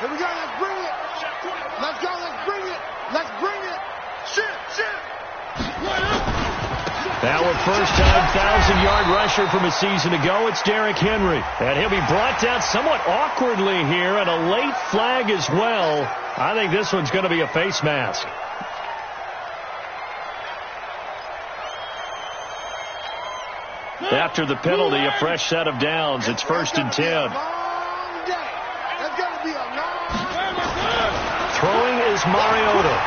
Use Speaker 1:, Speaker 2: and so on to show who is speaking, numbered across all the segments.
Speaker 1: Here we go. Let's bring it. Let's go. Let's bring it. Let's bring it. Shit.
Speaker 2: Now a first-time 1,000-yard rusher from a season ago, it's Derrick Henry. And he'll be brought down somewhat awkwardly here, and a late flag as well. I think this one's going to be a face mask. After the penalty, a fresh set of downs. It's 1st and 10. Throwing is Mariota.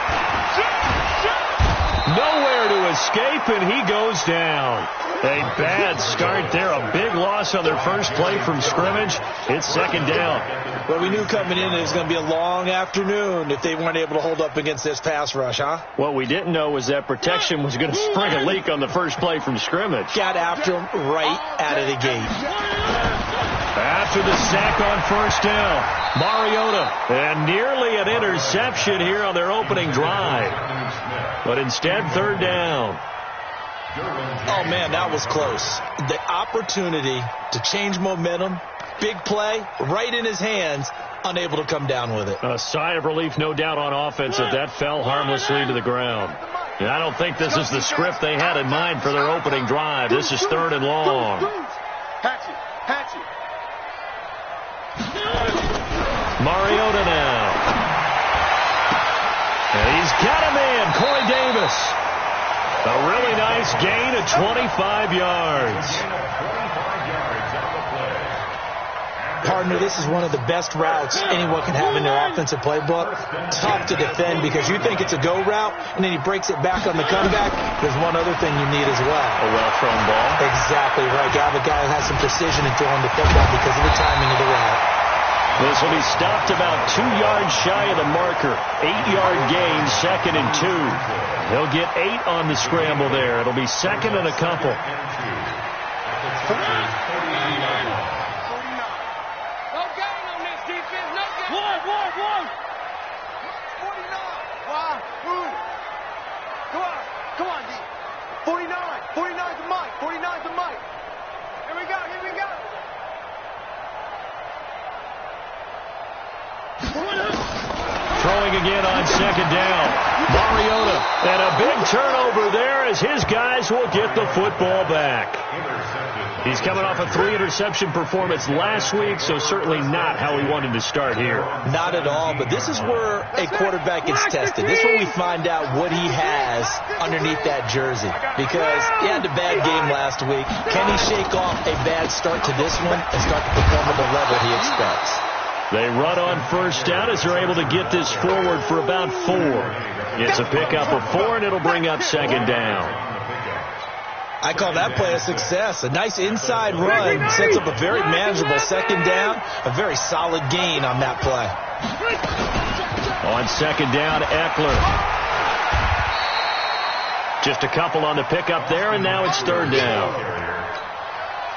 Speaker 2: Nowhere to escape, and he goes down. A bad start there. A big loss on their first play from scrimmage. It's 2nd down.
Speaker 3: Well, we knew coming in it was going to be a long afternoon if they weren't able to hold up against this pass rush, huh?
Speaker 2: What we didn't know was that protection was going to spring a leak on the first play from scrimmage.
Speaker 3: Got after him right out of the gate.
Speaker 2: After the sack on 1st down, Mariota. And nearly an interception here on their opening drive. But instead, 3rd down.
Speaker 3: Oh, man, that was close. The opportunity to change momentum, big play, right in his hands, unable to come down with it.
Speaker 2: A sigh of relief, no doubt, on offense if that fell harmlessly to the ground. And I don't think this is the script they had in mind for their opening drive. This is 3rd and long.
Speaker 1: Hatchet.
Speaker 2: Mariota now. And he's got a man, Corey Davis. A really nice gain of 25 yards.
Speaker 3: Partner, this is one of the best routes anyone can have in their offensive playbook. Tough to defend because you think it's a go route, and then he breaks it back on the comeback. There's one other thing you need as well.
Speaker 2: A well-thrown ball.
Speaker 3: Exactly right. You have a guy who has some precision in throwing the football because of the timing of the route.
Speaker 2: This will be stopped about 2 yards shy of the marker. 8-yard gain, 2nd and 2. He'll get 8 on the scramble there. It'll be 2nd and a couple.
Speaker 1: No gain on this defense. No gain. One. 49. Why? Who? Come on, D. 49. 49's the mic. 49's the mic. Here we go.
Speaker 2: Throwing again on 2nd down. Mariota. And a big turnover there as his guys will get the football back. He's coming off a 3-interception performance last week, so certainly not how he wanted to start here.
Speaker 3: Not at all, but this is where a quarterback gets tested. This is where we find out what he has underneath that jersey. Because he had a bad game last week. Can he shake off a bad start to this one and start to perform at the level he expects?
Speaker 2: They run on 1st down as they're able to get this forward for about 4. It's a pickup of 4, and it'll bring up 2nd down.
Speaker 3: I call that play a success. A nice inside run sets up a very manageable 2nd down. A very solid gain on that play.
Speaker 2: On 2nd down, Eckler. Just a couple on the pickup there, and now it's 3rd down.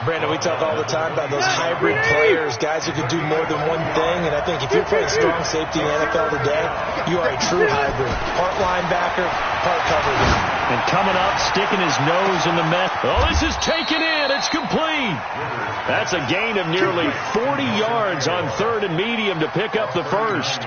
Speaker 3: Brandon, we talk all the time about those hybrid players, guys who can do more than one thing, and I think if you're playing strong safety in the NFL today, you are a true hybrid. Part linebacker, part cover guy.
Speaker 2: And coming up, sticking his nose in the mess. Oh, this is taken in. It's complete. That's a gain of nearly 40 yards on 3rd and medium to pick up the first.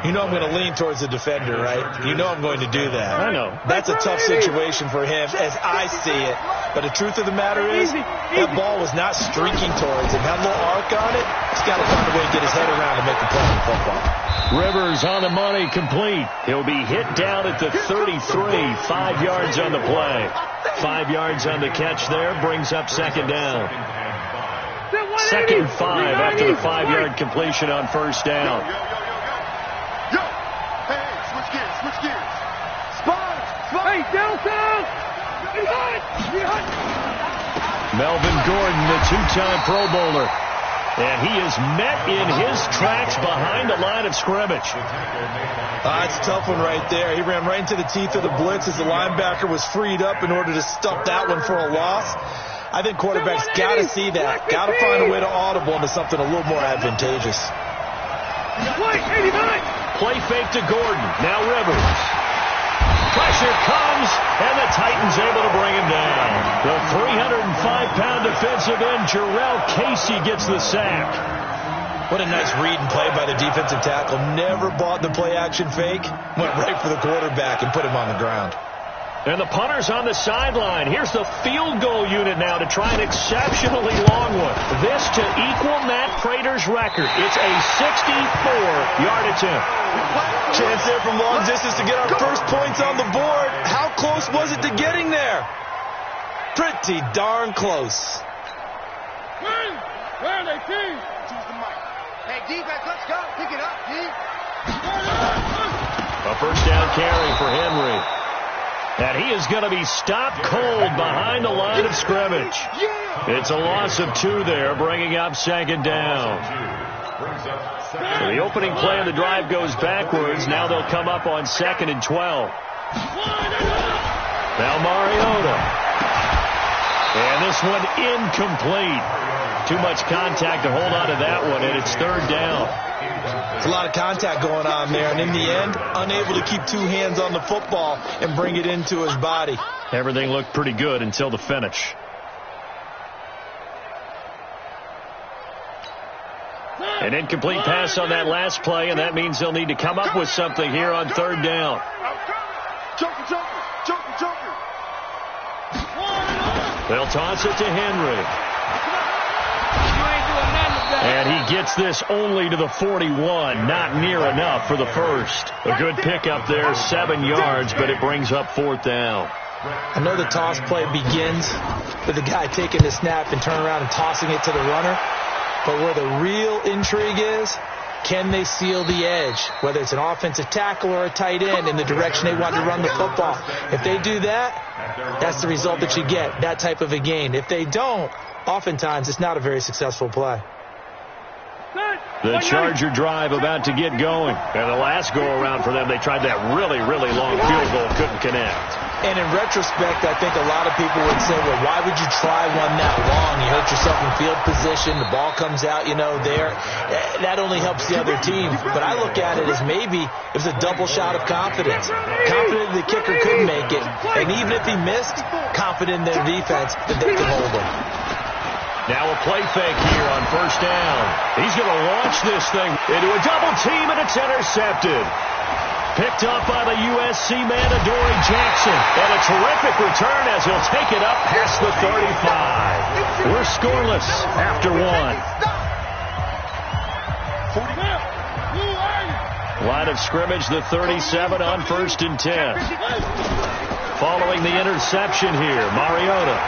Speaker 3: You know I'm going to lean towards the defender, right? You know I'm going to do that.
Speaker 2: I know.
Speaker 3: That's a tough situation for him as I see it. But the truth of the matter is, that ball was not streaking towards him. Had a little arc on it. He's got to find a way to get his head around and make the play on the football.
Speaker 2: Rivers on the money, complete. He'll be hit down at the 33. 5 yards on the play. 5 yards on the catch there. Brings up 2nd down. 2nd and 5 after the 5-yard completion on 1st down.
Speaker 1: Switch gears. Spot. Hey, down.
Speaker 2: Melvin Gordon, the 2-time Pro Bowler. And he is met in his tracks behind the line of scrimmage.
Speaker 3: It's a tough one right there. He ran right into the teeth of the blitz as the linebacker was freed up in order to stuff that one for a loss. I think quarterbacks got to see that. Got to find a way to audible into something a little more advantageous.
Speaker 2: Play fake to Gordon. Now Rivers. Pressure comes, and the Titans able to bring him down. The 305-pound defensive end, Jarrell Casey, gets the sack.
Speaker 3: What a nice read and play by the defensive tackle. Never bought the play-action fake. Went right for the quarterback and put him on the ground.
Speaker 2: And the punter's on the sideline. Here's the field goal unit now to try an exceptionally long one. This to equal Matt Prater's record. It's a 64-yard attempt.
Speaker 3: Chance there from long distance to get our first points on the board. How close was it to getting there? Pretty darn close.
Speaker 1: Where are they, team? Choose the mic. Hey, defense, let's go. Pick it up, D.
Speaker 2: A first down carry for Henry. And he is going to be stopped cold behind the line of scrimmage. It's a loss of 2 there, bringing up second down. So the opening play of the drive goes backwards. Now they'll come up on 2nd and 12. Now Mariota. And this one incomplete. Too much contact to hold on to that one, and it's 3rd down.
Speaker 3: There's a lot of contact going on there, and in the end, unable to keep 2 hands on the football and bring it into his body.
Speaker 2: Everything looked pretty good until the finish. An incomplete pass on that last play, and that means they'll need to come up with something here on 3rd down. They'll toss it to Henry. And he gets this only to the 41. Not near enough for the first. A good pickup there, 7 yards, but it brings up 4th down.
Speaker 3: I know the toss play begins with the guy taking the snap and turning around and tossing it to the runner. But where the real intrigue is, can they seal the edge? Whether it's an offensive tackle or a tight end in the direction they want to run the football. If they do that, that's the result that you get, that type of a gain. If they don't, oftentimes it's not a very successful play.
Speaker 2: The Charger drive about to get going. And the last go-around for them, they tried that really, really long field goal, couldn't connect.
Speaker 3: And in retrospect, I think a lot of people would say, well, why would you try one that long? You hurt yourself in field position. The ball comes out, there. That only helps the other team. But I look at it as maybe it was a double shot of confidence. Confident the kicker could make it. And even if he missed, confident in their defense that they could hold him.
Speaker 2: Now a play fake here on 1st down. He's going to launch this thing into a double team, and it's intercepted. Picked up by the USC man, Attaboi Jackson. And a terrific return as he'll take it up past the 35. We're scoreless after 1. Line of scrimmage, the 37 on 1st and 10. Following the interception here, Mariota.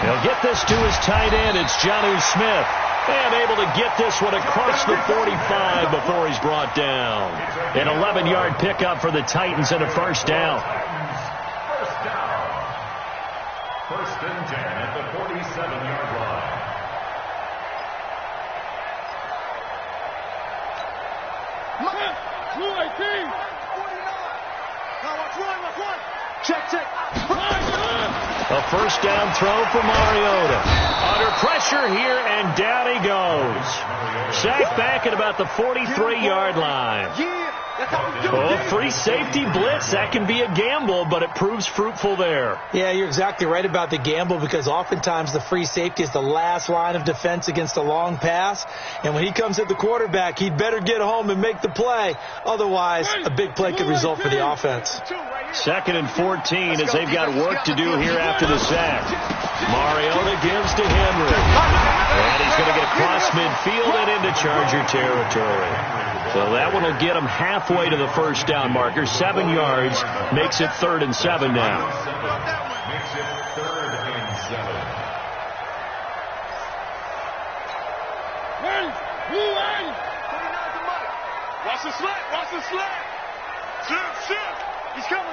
Speaker 2: He'll get this to his tight end. It's Jonnu Smith. And able to get this one across the 45 before he's brought down. An 11-yard pickup for the Titans and a 1st down.
Speaker 4: 1st and 10 at the 47-yard line.
Speaker 1: Check.
Speaker 2: A 1st down throw for Mariota. Under pressure here, and down he goes. Sacked back at about the 43-yard line. Oh, free safety blitz. That can be a gamble, but it proves fruitful there.
Speaker 3: Yeah, you're exactly right about the gamble, because oftentimes the free safety is the last line of defense against a long pass. And when he comes at the quarterback, he'd better get home and make the play. Otherwise, a big play could result for the offense.
Speaker 2: 2nd and 14 as they've got work to do here after the sack. Mariota gives to Henry. And he's going to get across midfield and into Charger territory. So that one will get him halfway to the 1st down marker. 7 yards makes it 3rd and 7 now.
Speaker 4: Makes it 3rd and 7.
Speaker 1: Watch the sled. Shift. He's coming.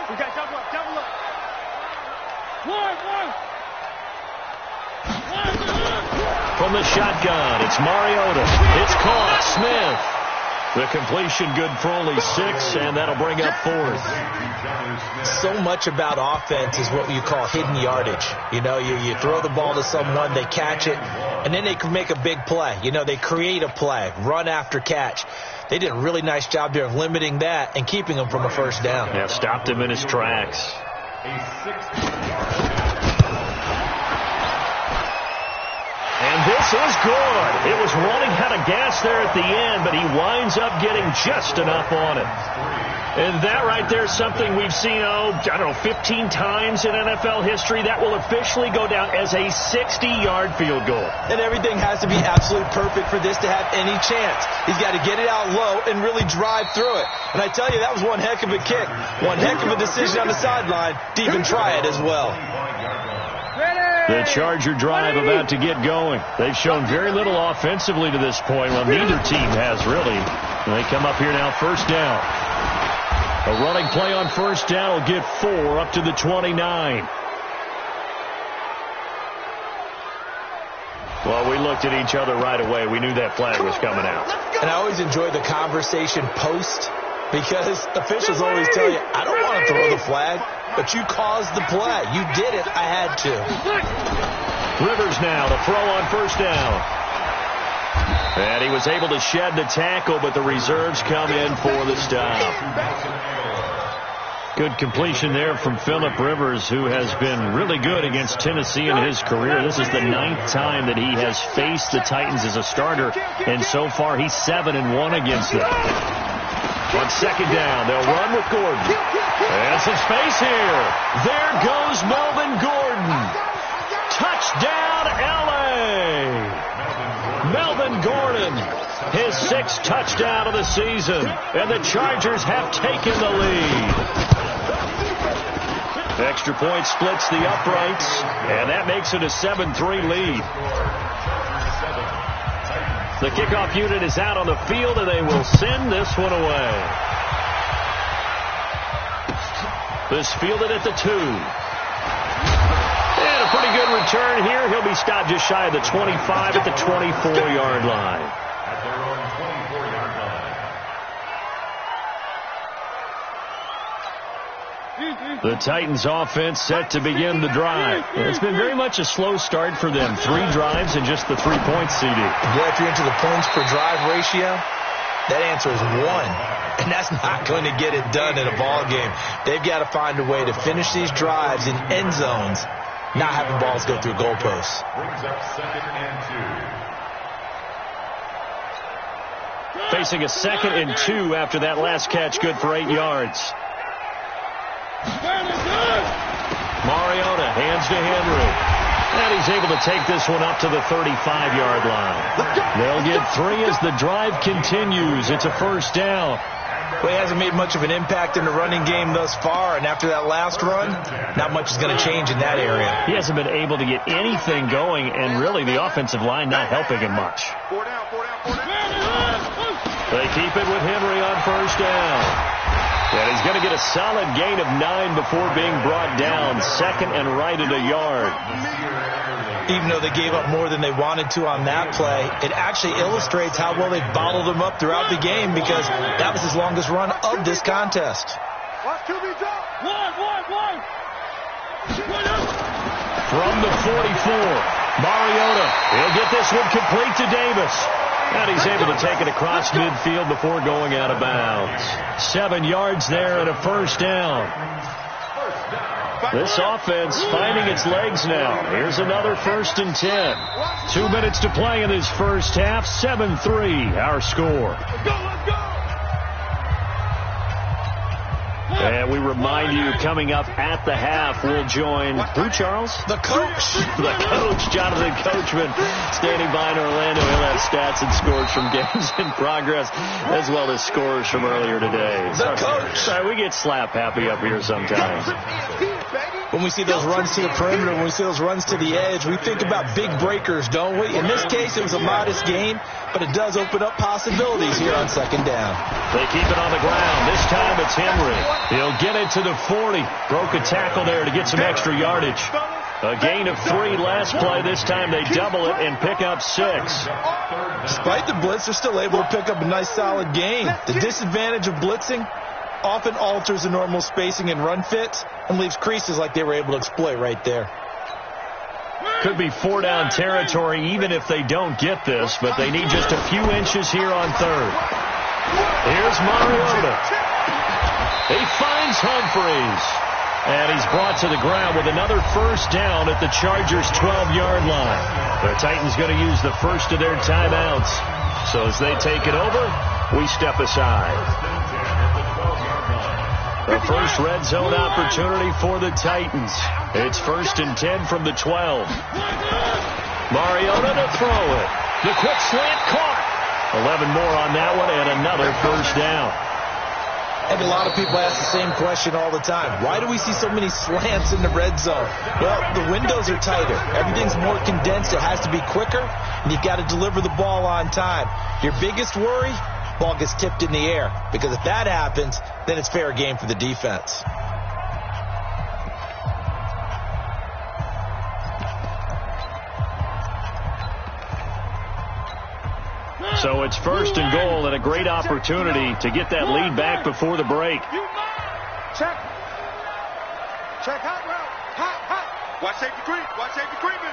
Speaker 1: We got double up. One.
Speaker 2: From the shotgun, it's Mariota. It's caught. Smith. The completion good for only 6, and that'll bring up 4th.
Speaker 3: So much about offense is what you call hidden yardage. You throw the ball to someone, they catch it, and then they can make a big play. They create a play, run after catch. They did a really nice job there of limiting that and keeping him from a 1st down.
Speaker 2: Yeah, stopped him in his tracks.
Speaker 4: A 60-yard.
Speaker 2: And this is good. It was running out of gas there at the end, but he winds up getting just enough on it. And that right there is something we've seen, 15 times in NFL history. That will officially go down as a 60-yard field goal.
Speaker 3: And everything has to be absolutely perfect for this to have any chance. He's got to get it out low and really drive through it. And I tell you, that was one heck of a kick. One heck of a decision on the sideline to even try it as well.
Speaker 2: The Charger drive about to get going. They've shown very little offensively to this point. Well, neither team has really. They come up here now, first down. A running play on first down will get 4 up to the 29. Well, we looked at each other right away. We knew that flag was coming out.
Speaker 3: And I always enjoy the conversation post, because officials always tell you, I don't want to throw the flag, but you caused the play. You did it. I had to.
Speaker 2: Rivers now to throw on first down. And he was able to shed the tackle, but the reserves come in for the stop. Good completion there from Phillip Rivers, who has been really good against Tennessee in his career. This is the 9th time that he has faced the Titans as a starter, and so far he's 7-1 against them. On second down, they'll run with Gordon. And some space here. There goes Melvin Gordon. Touchdown, L.A. Melvin Gordon, his 6th touchdown of the season. And the Chargers have taken the lead. Extra point splits the uprights, and that makes it a 7-3 lead. The kickoff unit is out on the field, and they will send this one away. This fielded at the 2. And a pretty good return here. He'll be stopped just shy of the 25 at the 24-yard line.
Speaker 4: At their own 24-yard line.
Speaker 2: The Titans offense set to begin the drive. It's been very much a slow start for them. 3 drives and just the 3 points, CD.
Speaker 3: Boy, if you're into the points per drive ratio, that answer is 1. And that's not going to get it done in a ball game. They've got to find a way to finish these drives in end zones, not having balls go through goalposts.
Speaker 4: Brings up 2nd and 2.
Speaker 2: Facing a 2nd and 2 after that last catch, good for 8 yards. Mariota hands to Henry. And he's able to take this one up to the 35-yard line. They'll get 3 as the drive continues. It's a first down.
Speaker 3: Well, he hasn't made much of an impact in the running game thus far, and after that last run, not much is going to change in that area.
Speaker 2: He hasn't been able to get anything going, and really the offensive line not helping him much. They keep it with Henry on first down. And he's going to get a solid gain of 9 before being brought down. 2nd and right at a yard.
Speaker 3: Even though they gave up more than they wanted to on that play, it actually illustrates how well they bottled them up throughout the game, because that was his longest run of this contest.
Speaker 2: From the 44, Mariota. He'll get this one complete to Davis. And he's able to take it across midfield before going out of bounds. 7 yards there and a first down. This offense finding its legs now. Here's another 1st and 10. 2 minutes to play in this first half. 7-3 our score. And we remind you, coming up at the half, we'll join who, Charles?
Speaker 3: The coach.
Speaker 2: The coach, Jonathan Coachman, standing by in Orlando. He'll have stats and scores from games in progress, as well as scores from earlier today.
Speaker 3: The coach.
Speaker 2: Sorry, we get slap happy up here sometimes.
Speaker 3: When we see those runs to the perimeter, when we see those runs to the edge, we think about big breakers, don't we? In this case, it was a modest gain, but it does open up possibilities here on 2nd down.
Speaker 2: They keep it on the ground. This time it's Henry. He'll get it to the 40. Broke a tackle there to get some extra yardage. A gain of 3 last play. This time they double it and pick up 6.
Speaker 3: Despite the blitz, they're still able to pick up a nice solid gain. The disadvantage of blitzing often alters the normal spacing and run fits and leaves creases like they were able to exploit right there.
Speaker 2: Could be 4-down territory even if they don't get this, but they need just a few inches here on 3rd. Here's Mariota. He finds Humphreys. And he's brought to the ground with another first down at the Chargers' 12-yard line. The Titans going to use the first of their timeouts. So as they take it over, we step aside. The first red zone opportunity for the Titans. It's 1st and 10 from the 12. Mariota to throw it. The quick slant caught. 11 more on that one and another first down.
Speaker 3: And a lot of people ask the same question all the time. Why do we see so many slants in the red zone? Well, the windows are tighter. Everything's more condensed. It has to be quicker, and you've got to deliver the ball on time. Your biggest worry, ball gets tipped in the air. Because if that happens, then it's fair game for the defense.
Speaker 2: So it's 1st and goal and a great opportunity to get that lead back before the break.
Speaker 1: Check. Check hot route. Hot. Watch safety creep. Watch safety creeping.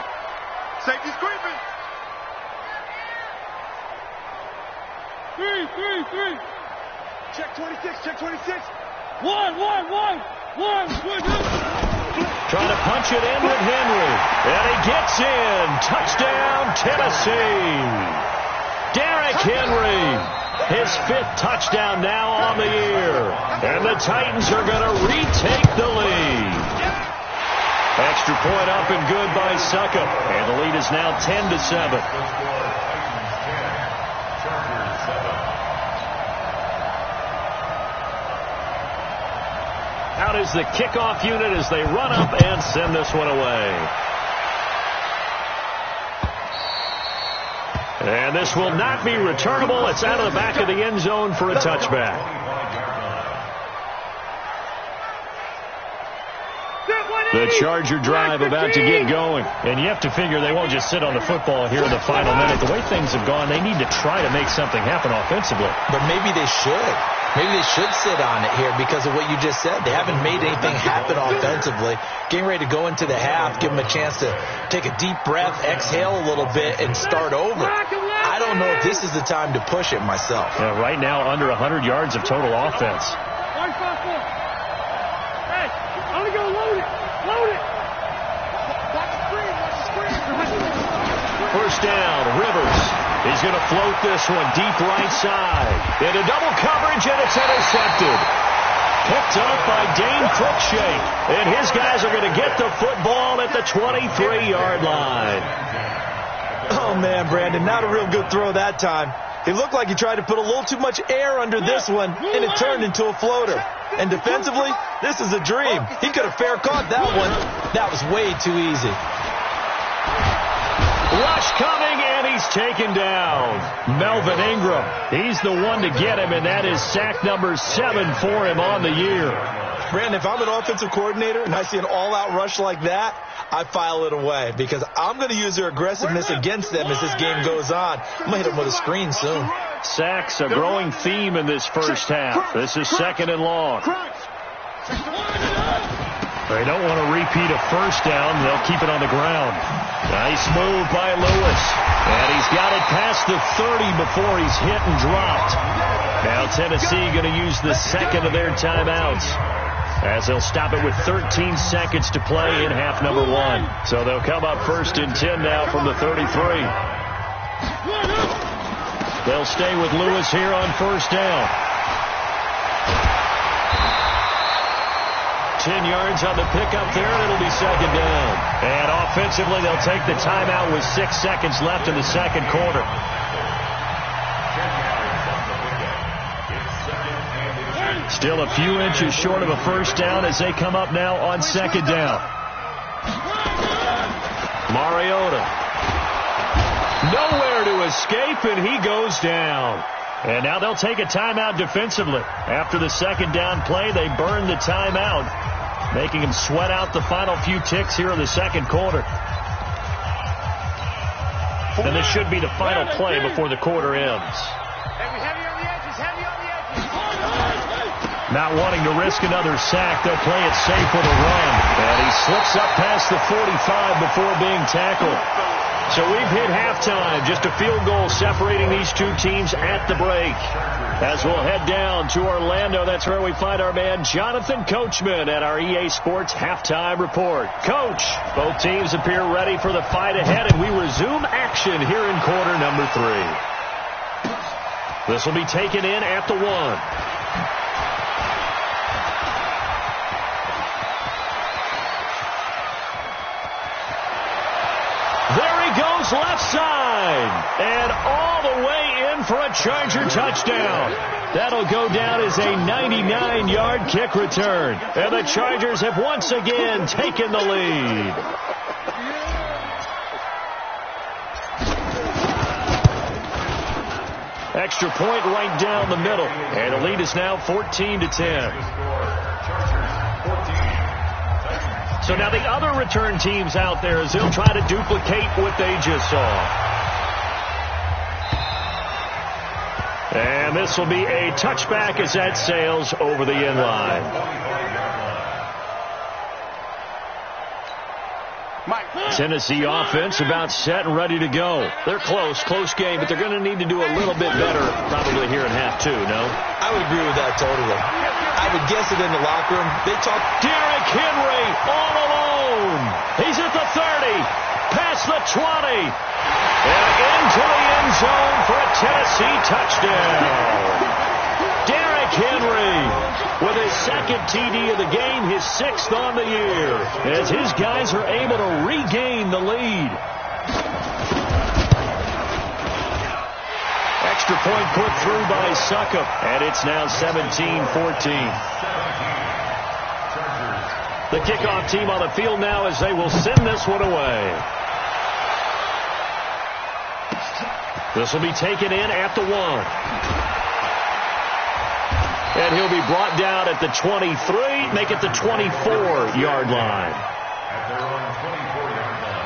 Speaker 1: Safety's creeping. 3. Check 26. Check 26. One.
Speaker 2: Trying to punch it in with Henry. And he gets in. Touchdown, Tennessee. Derrick Henry, his 5th touchdown now on the year. And the Titans are going to retake the lead. Extra point up and good by Suckup. And the lead is now 10-7. Out is the kickoff unit as they run up and send this one away. And this will not be returnable. It's out of the back of the end zone for a touchback. The Charger drive about to get going. And you have to figure they won't just sit on the football here in the final minute. The way things have gone, they need to try to make something happen offensively.
Speaker 3: But maybe they should. Maybe they should sit on it here because of what you just said. They haven't made anything happen offensively. Getting ready to go into the half, give them a chance to take a deep breath, exhale a little bit, and start over. I don't know if this is the time to push it myself.
Speaker 2: Yeah, right now, under 100 yards of total offense.
Speaker 1: Hey, I'm going to go load it. Watch the screen.
Speaker 2: First down, Rivers. He's going to float this one deep right side. Into double coverage, and it's intercepted. Picked up by Dane Cruikshank. And his guys are going to get the football at the 23-yard line.
Speaker 3: Oh, man, Brandon, not a real good throw that time. It looked like he tried to put a little too much air under this one, and it turned into a floater. And defensively, this is a dream. He could have fair caught that one. That was way too easy.
Speaker 2: Rush coming, and he's taken down. Melvin Ingram, he's the one to get him, and that is sack number 7 for him on the year.
Speaker 3: Brandon, if I'm an offensive coordinator and I see an all-out rush like that, I file it away because I'm going to use their aggressiveness against them as this game goes on. I'm going to hit them with a screen soon.
Speaker 2: Sacks, a growing theme in this first half. This is 2nd and long. They don't want to repeat a first down. They'll keep it on the ground. Nice move by Lewis. And he's got it past the 30 before he's hit and dropped. Now Tennessee going to use the 2nd of their timeouts, as they'll stop it with 13 seconds to play in half number 1. So they'll come up 1st and 10 now from the 33. They'll stay with Lewis here on first down. 10 yards on the pickup there, and it'll be 2nd down. And offensively, they'll take the timeout with 6 seconds left in the second quarter. Still a few inches short of a first down as they come up now on 2nd down. Mariota. Nowhere to escape, and he goes down. And now they'll take a timeout defensively. After the 2nd down play, they burn the timeout, making them sweat out the final few ticks here in the second quarter. And this should be the final play before the quarter ends. Not wanting to risk another sack, they'll play it safe with a run. And he slips up past the 45 before being tackled. So we've hit halftime. Just a field goal separating these two teams at the break. As we'll head down to Orlando, that's where we find our man Jonathan Coachman at our EA Sports Halftime Report. Coach, both teams appear ready for the fight ahead, and we resume action here in quarter number 3. This will be taken in at the 1. Goes left side and all the way in for a Charger touchdown. That'll go down as a 99-yard kick return. And the Chargers have once again taken the lead. Extra point right down the middle. And the lead is now 14-10. So now the other return teams out there as they'll try to duplicate what they just saw. And this will be a touchback as that sails over the end line. Tennessee offense about set and ready to go. They're close game, but they're going to need to do a little bit better probably here in half 2, no?
Speaker 3: I would agree with that totally. I would guess it in the locker room. They talk.
Speaker 2: Derrick Henry all alone. He's at the 30, past the 20, and into the end zone for a Tennessee touchdown. Derrick Henry with his second TD of the game, his 6th on the year, as his guys are able to regain the lead. Extra point put through by Succop, and it's now 17-14. The kickoff team on the field now as they will send this one away. This will be taken in at the 1. And he'll be brought down at the 23, make it the 24-yard line.
Speaker 4: At their own 24-yard line.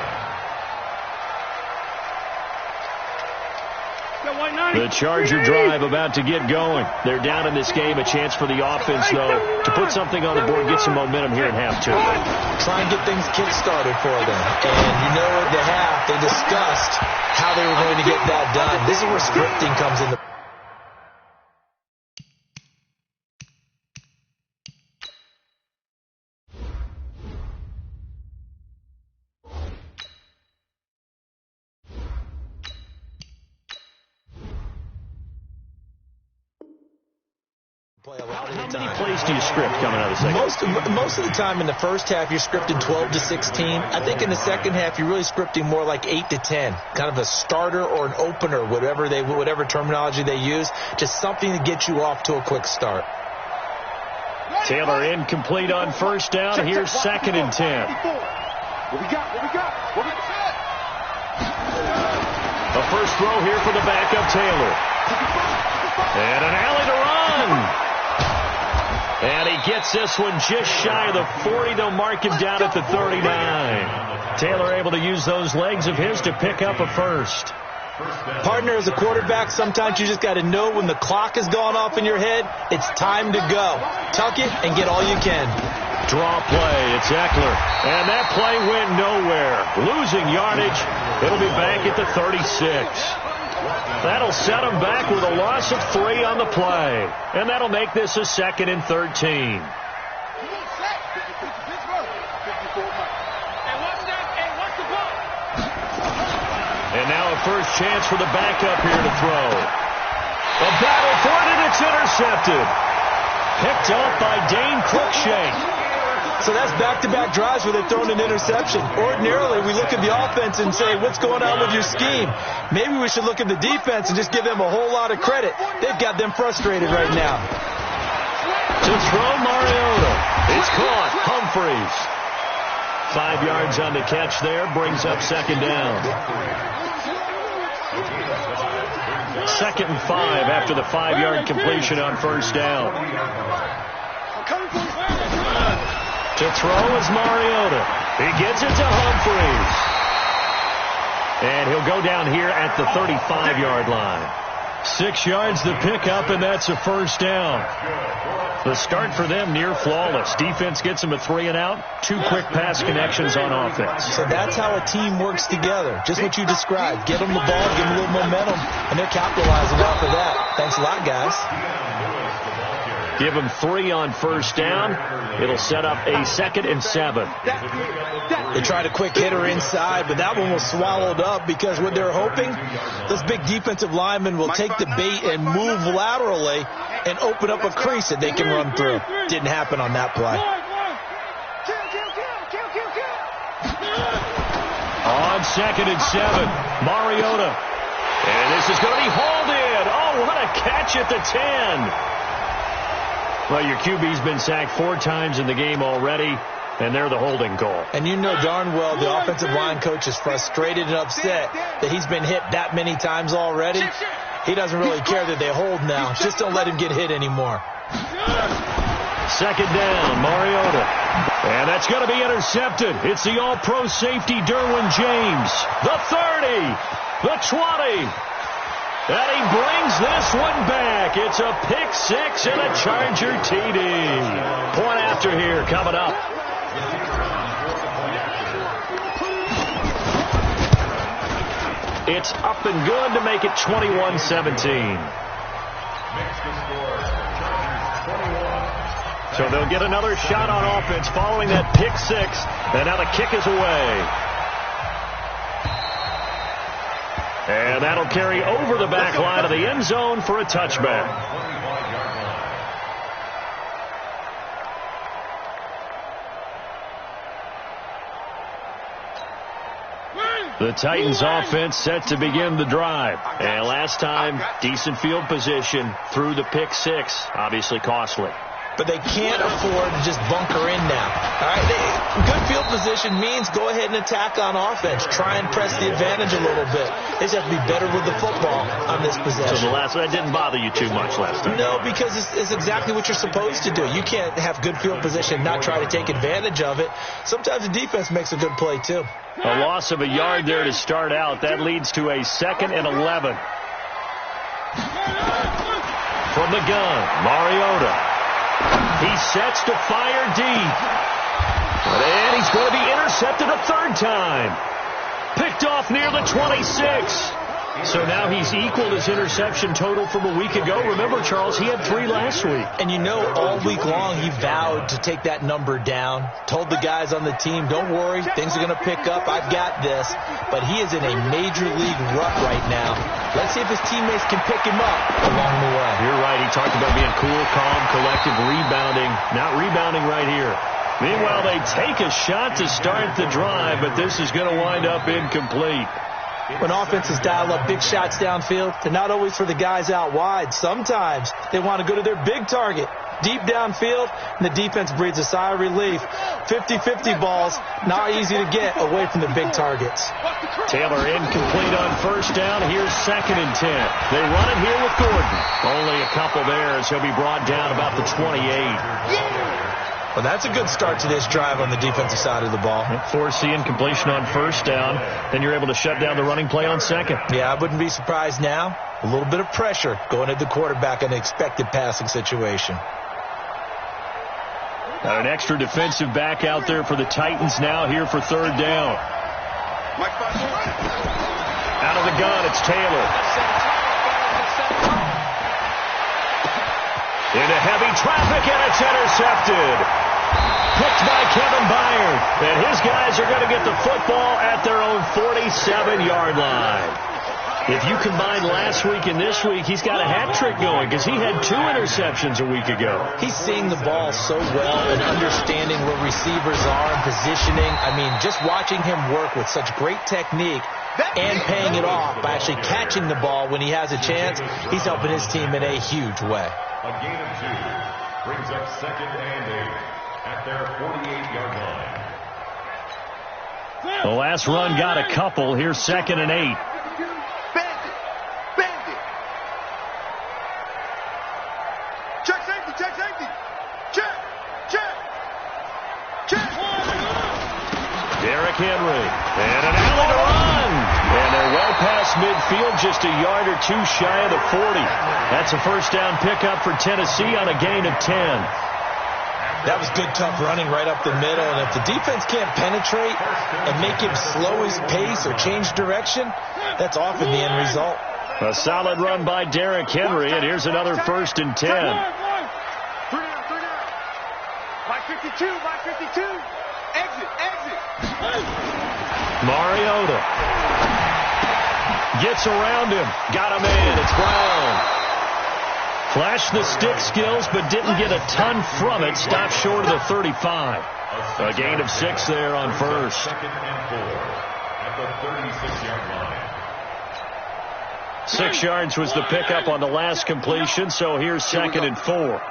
Speaker 2: The Charger drive about to get going. They're down in this game. A chance for the offense, though, to put something on the board, get some momentum here in half 2.
Speaker 3: Try and get things kick-started for them. And you know at the half, they discussed how they were going to get that done. This is where scripting comes in.
Speaker 2: How many plays do you script coming out of the second?
Speaker 3: Most of the time in the first half, you're scripting 12 to 16. I think in the second half, you're really scripting more like 8 to 10. Kind of a starter or an opener, whatever terminology they use, just something to get you off to a quick start.
Speaker 2: Taylor incomplete on first down. Here's 2nd and 10.
Speaker 1: What we got?
Speaker 2: A first throw here for the backup Taylor. And an alley to run. And he gets this one just shy of the 40. They'll mark him down at the 39. Taylor able to use those legs of his to pick up a first.
Speaker 3: Partner, as a quarterback, sometimes you just got to know when the clock has gone off in your head, it's time to go. Tuck it and get all you can.
Speaker 2: Draw play. It's Eckler. And that play went nowhere. Losing yardage. It'll be back at the 36. That'll set them back with a loss of 3 on the play. And that'll make this a 2nd and 13. And now a first chance for the backup here to throw. A battle for it, and it's intercepted. Picked up by Dane Cruikshank.
Speaker 3: So that's back-to-back drives where they've thrown an interception. Ordinarily, we look at the offense and say, what's going on with your scheme? Maybe we should look at the defense and just give them a whole lot of credit. They've got them frustrated right now.
Speaker 2: To throw Mariota. It's caught. Humphreys. 5 yards on the catch there. Brings up 2nd down. 2nd and 5 after the 5-yard completion on first down. To throw is Mariota. He gets it to Humphreys. And he'll go down here at the 35-yard line. 6 yards to pick up, and that's a first down. The start for them near flawless. Defense gets them a 3-and-out. 2 quick pass connections on offense.
Speaker 3: So that's how a team works together. Just what you described. Get them the ball, give them a little momentum, and they're capitalizing off of that. Thanks a lot, guys.
Speaker 2: Give them 3 on first down. It'll set up a 2nd and 7.
Speaker 3: They tried a quick hitter inside, but that one was swallowed up because what they're hoping, those big defensive linemen will take the bait and move laterally and open up a crease that they can run through. Didn't happen on that play.
Speaker 2: On 2nd and 7, Mariota. And this is going to be hauled in. Oh, what a catch at the 10. Well, your QB's been sacked 4 times in the game already, and they're the holding call.
Speaker 3: And you know darn well the offensive line coach is frustrated and upset that he's been hit that many times already. He doesn't really care that they hold now. Just don't let him get hit anymore.
Speaker 2: 2nd down, Mariota. And that's going to be intercepted. It's the all-pro safety, Derwin James. The 30, the 20. And he brings this one back. It's a pick 6 and a Charger TD. Point after here coming up. It's up and good to make it 21-17. So they'll get another shot on offense following that pick 6. And now the kick is away. And that'll carry over the back line of the end zone for a touchback. The Titans offense set to begin the drive. And last time, decent field position through the pick 6. Obviously costly.
Speaker 3: But they can't afford to just bunker in now. All right, good field position means go ahead and attack on offense. Try and press the advantage a little bit. They just have to be better with the football on this possession.
Speaker 2: So that didn't bother you too much last time?
Speaker 3: No, because it's exactly what you're supposed to do. You can't have good field position and not try to take advantage of it. Sometimes the defense makes a good play, too.
Speaker 2: A loss of a yard there to start out. That leads to a 2nd and 11. From the gun, Mariota. He sets to fire deep. And he's going to be intercepted a 3rd time. Picked off near the 26. So now he's equaled his interception total from a week ago. Remember, Charles, he had 3 last week.
Speaker 3: And you know, all week long he vowed to take that number down. Told the guys on the team, don't worry, things are going to pick up. I've got this. But he is in a major league rut right now. Let's see if his teammates can pick him up along the way.
Speaker 2: You're right. He talked about being cool, calm, collected, rebounding. Not rebounding right here. Meanwhile, they take a shot to start the drive, but this is going to wind up incomplete.
Speaker 3: When offenses dial up big shots downfield, they're not always for the guys out wide. Sometimes they want to go to their big target, deep downfield, and the defense breathes a sigh of relief. 50-50 balls, not easy to get away from the big targets.
Speaker 2: Taylor incomplete on first down. Here's 2nd and 10. They run it here with Gordon. Only a couple there as he'll be brought down about the 28.
Speaker 3: Well, that's a good start to this drive on the defensive side of the ball.
Speaker 2: Force the incompletion on first down. Then you're able to shut down the running play on 2nd.
Speaker 3: Yeah, I wouldn't be surprised now. A little bit of pressure going at the quarterback in an expected passing situation.
Speaker 2: An extra defensive back out there for the Titans now here for 3rd down. Out of the gun, it's Taylor. Into heavy traffic, and it's intercepted. Picked by Kevin Byard. And his guys are going to get the football at their own 47-yard line. If you combine last week and this week, he's got a hat trick going because he had 2 interceptions a week ago.
Speaker 3: He's seeing the ball so well and understanding where receivers are and positioning. I mean, just watching him work with such great technique and paying it off by actually catching the ball when he has a chance, he's helping his team in a huge way.
Speaker 4: A gain of 2 brings up 2nd and 8 at their 48-yard line.
Speaker 2: The last run got a couple. Here's 2nd and 8.
Speaker 1: Check safety, check safety. Check.
Speaker 2: Derrick Henry. And an alley to run. And they're well past midfield, just a yard or two shy of the 40. That's a first down pickup for Tennessee on a gain of 10.
Speaker 3: That was good, tough running right up the middle. And if the defense can't penetrate and make him slow his pace or change direction, that's often the end result.
Speaker 2: A solid run by Derrick Henry, and here's another first and 10.
Speaker 1: 3 down. By 52. Exit.
Speaker 2: Mariota gets around him. Got him in. It's Brown. Flashed the stick skills, but didn't get a ton from it. Stopped short of the 35. A gain of 6 there on first.
Speaker 4: Second and 4 at the 36-yard line.
Speaker 2: 6 yards was the pickup on the last completion, so here's second and 4.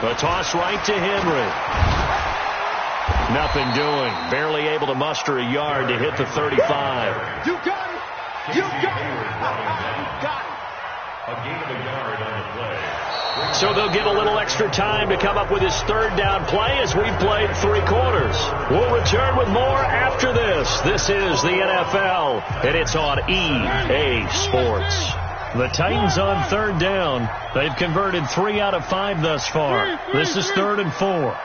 Speaker 2: The toss right to Henry. Nothing doing. Barely able to muster a yard to hit the 35.
Speaker 1: You got it. You got it.
Speaker 4: A gain of a yard on the play.
Speaker 2: So they'll get a little extra time to come up with his third down play as we've played 3 quarters. We'll return with more after this. This is the NFL, and it's on EA Sports. The Titans on third down. They've converted 3 out of 5 thus far. This is 3rd and 4.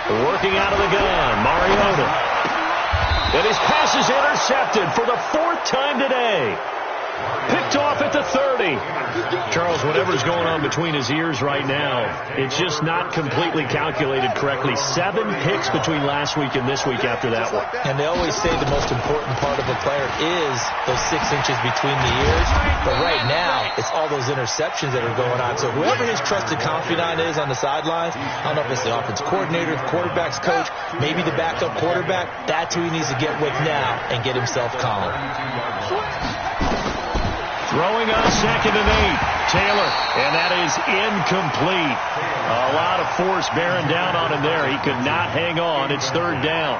Speaker 2: Working out of the gun, Mariota. And his pass is intercepted for the 4th time today. Picked off at the 30. Charles, whatever's going on between his ears right now, it's just not completely calculated correctly. 7 picks between last week and this week after that one.
Speaker 3: And they always say the most important part of a player is those 6 inches between the ears. But right now, it's all those interceptions that are going on. So whoever his trusted confidant is on the sidelines, I don't know if it's the offense coordinator, the quarterback's coach, maybe the backup quarterback, that's who he needs to get with now and get himself calm.
Speaker 2: Throwing on 2nd and 8. Taylor, and that is incomplete. A lot of force bearing down on him there. He could not hang on. It's 3rd down.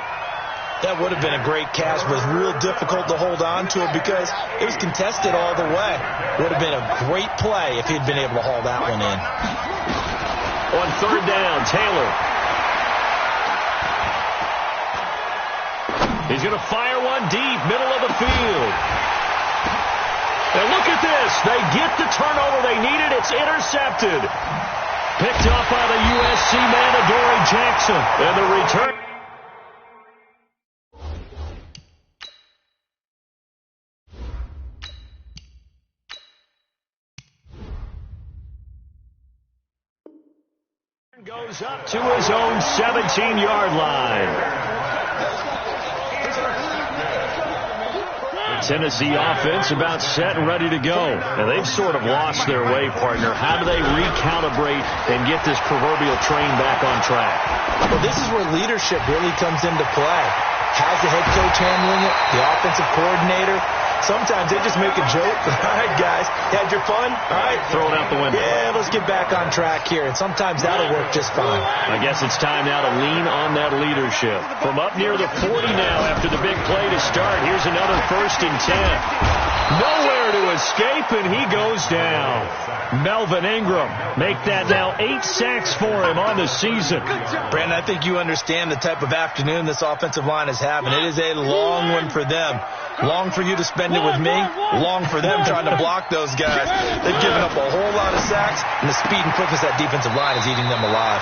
Speaker 3: That would have been a great catch, but it was real difficult to hold on to it because it was contested all the way. Would have been a great play if he'd been able to haul that one in.
Speaker 2: On 3rd down, Taylor. He's going to fire one deep, middle of the field. And look at this. They get the turnover they needed. It's intercepted. Picked up by the USC man, Adoree Jackson. And the return. Goes up to his own 17-yard line. Tennessee offense about set and ready to go. And they've sort of lost their way, partner. How do they recalibrate and get this proverbial train back on track?
Speaker 3: Well, this is where leadership really comes into play. How's the head coach handling it? The offensive coordinator? Sometimes they just make a joke. All right, guys, had your fun? All right.
Speaker 2: Throw it out the window.
Speaker 3: Yeah, let's get back on track here. And sometimes that'll work just fine.
Speaker 2: I guess it's time now to lean on that leadership. From up near the 40 now after the big play to start. Here's another 1st and 10. Nowhere to escape, and he goes down. Melvin Ingram make that now 8 sacks for him on the season.
Speaker 3: Brandon, I think you understand the type of afternoon this offensive line is having. It is a long one for them. Long for you to spend it with me. Long for them trying to block those guys. They've given up a whole lot of sacks, and the speed and quickness of that defensive line is eating them alive.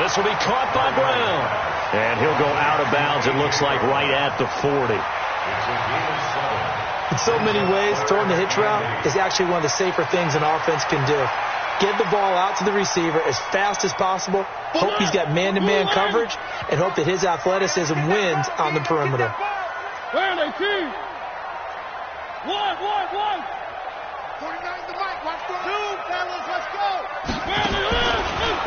Speaker 2: This will be caught by Brown. And he'll go out of bounds, it looks like, right at the 40.
Speaker 3: In so many ways, throwing the hitch route is actually one of the safer things an offense can do. Get the ball out to the receiver as fast as possible, hope he's got man-to-man coverage, and hope that his athleticism wins on the perimeter.
Speaker 1: Where are they, team? One. 49's the mic. Watch for 2, fellas. Let's go.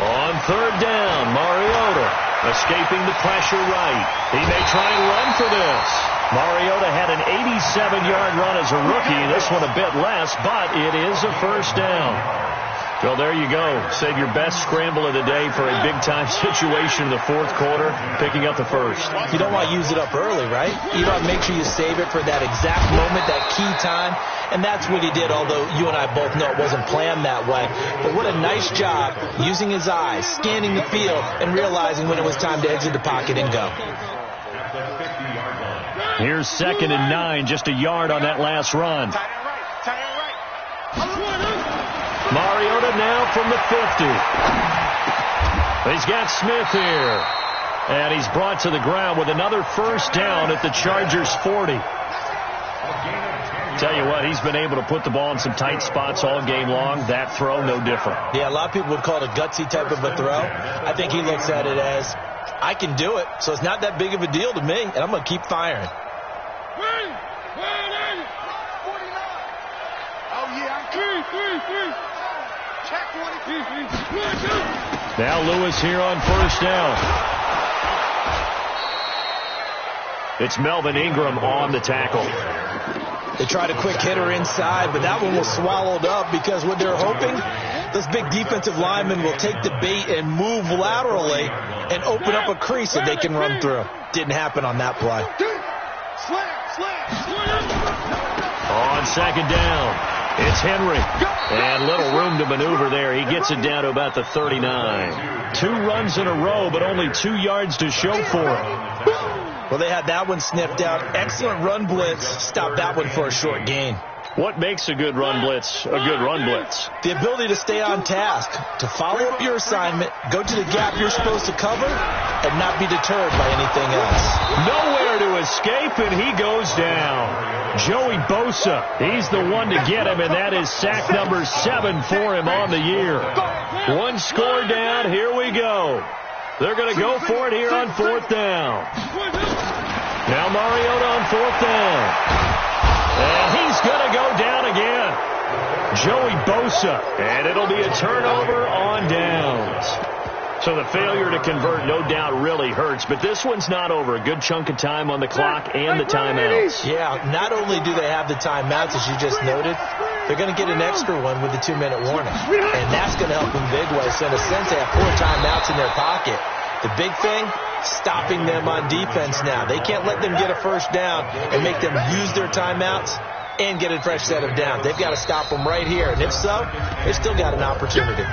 Speaker 2: On 3rd down, Mariota escaping the pressure right. He may try and run for this. Mariota had an 87-yard run as a rookie. This one a bit less, but it is a 1st down. Well, there you go. Save your best scramble of the day for a big-time situation in the fourth quarter, picking up the first.
Speaker 3: You don't want to use it up early, right? You want to make sure you save it for that exact moment, that key time, and that's what he did, although you and I both know it wasn't planned that way. But what a nice job using his eyes, scanning the field, and realizing when it was time to exit the pocket and go.
Speaker 2: Here's 2nd and 9, just a yard on that last run. Mariota now from the 50. He's got Smith here. And he's brought to the ground with another first down at the Chargers' 40. Tell you what, he's been able to put the ball in some tight spots all game long. That throw, no different.
Speaker 3: Yeah, a lot of people would call it a gutsy type of a throw. I think he looks at it as, I can do it, so it's not that big of a deal to me, and I'm going to keep firing.
Speaker 2: Now Lewis here on first down. It's Melvin Ingram on the tackle.
Speaker 3: They tried a quick hitter inside, but that one was swallowed up because what they're hoping, those big defensive linemen will take the bait and move laterally and open up a crease that they can run through. Didn't happen on that play.
Speaker 2: On second down, it's Henry. And little room to maneuver there. He gets it down to about the 39. 2 runs in a row, but only 2 yards to show for it.
Speaker 3: Well, they had that one sniffed out. Excellent run blitz. Stopped that one for a short gain.
Speaker 2: What makes a good run blitz a good run blitz?
Speaker 3: The ability to stay on task, to follow up your assignment, go to the gap you're supposed to cover, and not be deterred by anything else.
Speaker 2: Nowhere to escape, and he goes down. Joey Bosa, he's the one to get him, and that is sack number 7 for him on the year. 1 score down, here we go. They're going to go for it here on 4th down. Now Mariota on 4th down. And he's going to go down again. Joey Bosa. And it'll be a turnover on downs. So the failure to convert, no doubt, really hurts. But this one's not over. A good chunk of time on the clock and the timeouts.
Speaker 3: Yeah, not only do they have the timeouts, as you just noted, they're going to get an extra one with the 2-minute warning. And that's going to help them big way. So in a sense, they have 4 timeouts in their pocket. The big thing, stopping them on defense now. They can't let them get a first down and make them use their timeouts and get a fresh set of downs. They've got to stop them right here. And if so, they've still got an opportunity.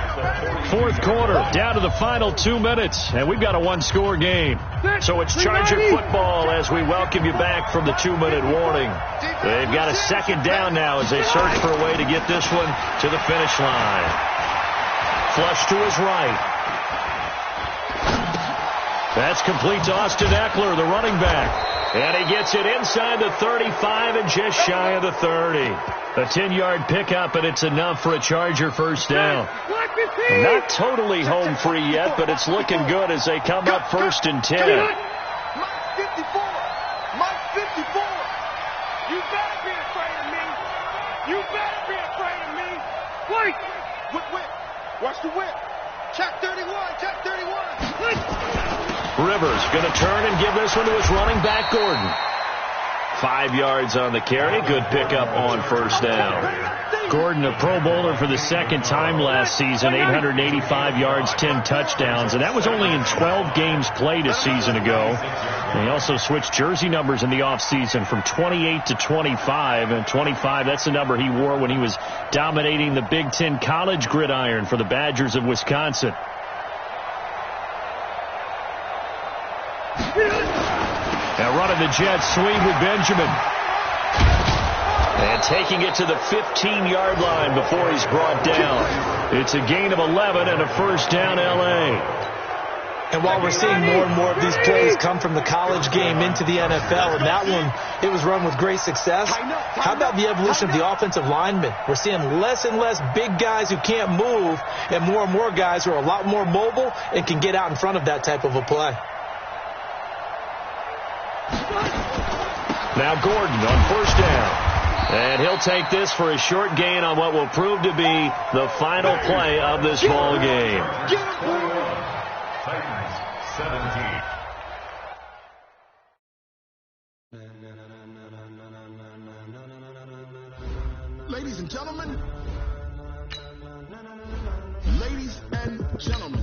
Speaker 2: 4th quarter, down to the final 2 minutes, and we've got a 1-score game. So it's Charger football as we welcome you back from the 2-minute warning. They've got a 2nd down now as they search for a way to get this one to the finish line. Flush to his right. That's complete to Austin Eckler, the running back. And he gets it inside the 35 and just shy of the 30. A 10-yard pickup, and it's enough for a Charger first down. Not totally home free yet, but it's looking good as they come up 1st and 10.
Speaker 1: Mike 54. Mike 54. You better be afraid of me. You better be afraid of me. Wait. Whip. Watch the whip. Check 31. Check 31.
Speaker 2: Rivers going to turn and give this one to his running back, Gordon. 5 yards on the carry. Good pickup on first down. Gordon, a Pro Bowler for the 2nd time last season. 885 yards, 10 touchdowns. And that was only in 12 games played a season ago. And he also switched jersey numbers in the offseason from 28 to 25. And 25, that's the number he wore when he was dominating the Big Ten college gridiron for the Badgers of Wisconsin. Now running the jet sweep with Benjamin. And taking it to the 15-yard line before he's brought down. It's a gain of 11 and a first down, L.A.
Speaker 3: And while we're seeing more and more of these plays come from the college game into the NFL, and that one, it was run with great success, how about the evolution of the offensive linemen? We're seeing less and less big guys who can't move and more guys who are a lot more mobile and can get out in front of that type of a play.
Speaker 2: Now Gordon on first down. And he'll take this for a short gain on what will prove to be the final play of this ball game.
Speaker 4: Titans 17.
Speaker 1: Ladies and gentlemen, gentlemen.